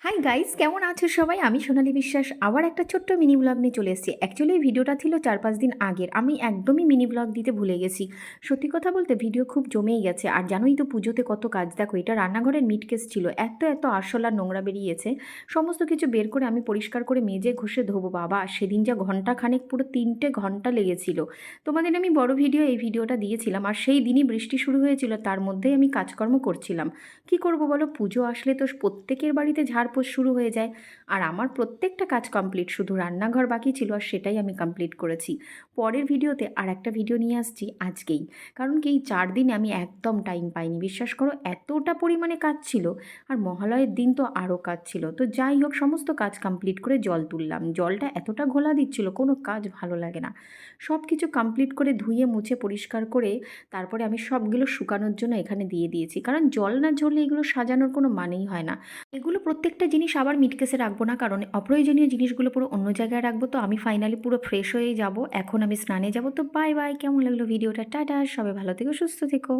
Hi guys, কেমন আছো সবাই? আমি সোনালী বিশ্বাস আবার একটা ছোট্ট মিনি ব্লগ নিয়ে চলে এসেছি। অ্যাকচুয়ালি এই ভিডিওটা ছিল ৪-৫ দিন আগের। আমি একদমই মিনি ব্লগ দিতে ভুলে গেছি। সত্যি কথা বলতে ভিডিও খুব জমেই গেছে। আর জানোই তো পুজোতে কত কাজ, দেখো এটা রান্নাঘরের মিট কেস ছিল। এত আরশোলা নোংরা বেরিয়েছে। সমস্ত কিছু বের করে আমি পরিষ্কার করে মেজে ঘষে ধোবো। বাবা সেদিন যা ঘন্টা খানেক, পুরো ৩টে ঘন্টা লেগেছিল। তোমাদের আমি বড় ভিডিও এই ভিডিওটা দিয়েছিলাম। আর সেই দিনই বৃষ্টি শুরু হয়েছিল, তার মধ্যেই আমি কাজকর্ম করছিলাম। কি করব বলো, পুজো আসলে তো প্রত্যেকের বাড়িতে ঝাড়পোছ শুরু হয়ে যায়। আর আমার প্রত্যেকটা কাজ কমপ্লিট, শুধু রান্নাঘর বাকি ছিল আর সেটাই আমি কমপ্লিট করেছি। পরের ভিডিওতে আর একটা ভিডিও নিয়ে আসছি আজকেই। কারণ কি এই 4 দিনে আমি একদম টাইম পাইনি, বিশ্বাস করো এতটা পরিমাণে কাজ ছিল। আর মহালয়ের দিন তো আরও কাজ ছিল। তো যাই হোক, সমস্ত কাজ কমপ্লিট করে জল তুললাম। জলটা এতটা ঘোলা দিচ্ছিল, কোনো কাজ ভালো লাগে না। সব কিছু কমপ্লিট করে ধুয়ে মুছে পরিষ্কার করে তারপরে আমি সবগুলো শুকানোর জন্য এখানে দিয়ে দিয়েছি। কারণ জল না ঝরলে এগুলো সাজানোর কোনো মানেই হয় না। এগুলো প্রত্যেকটা জিনিস আবার মিটকেসে রাখবো না, কারণ অপ্রয়োজনীয় জিনিসগুলো পুরো অন্য জায়গায় রাখবো। তো আমি ফাইনালি পুরো ফ্রেশ হয়ে যাব, এখন আমি স্নানে যাব। তো বাই বাই, কেমন লাগলো ভিডিওটা? টাটা, সবাই ভালো থেকো, সুস্থ থেকো।